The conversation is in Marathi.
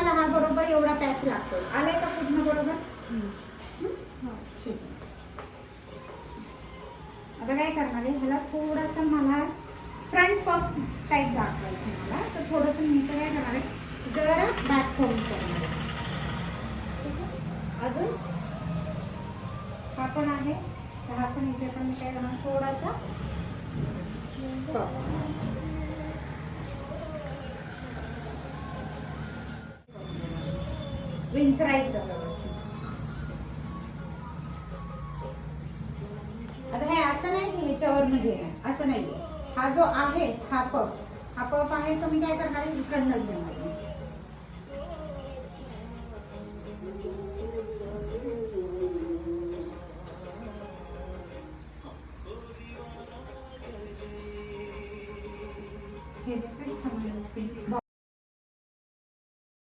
तुम्हाला हा बरोबर एवढा पॅच लागतो. आलाय का पूर्ण बरोबर? ठीक. आता काय करणार आहे, ह्याला थोडासा मला फ्रंट पफ टाईप दाखवायचं मला, तर थोडंसं मी काय करणार आहे, जरा बॅक फोल्ड करणार आहे. ठीक आहे. अजून हा पण आहे, तर हा पण इथे पण मी काय करणार, थोडासा पफ. विंचरायचं व्यवस्थित. आता हे असं नाही की ह्याच्यावरनं घेणार, असं नाही. हा जो आहे हा पफ आहे, तो मी काय करणार आहे, इकडनंच घेणार.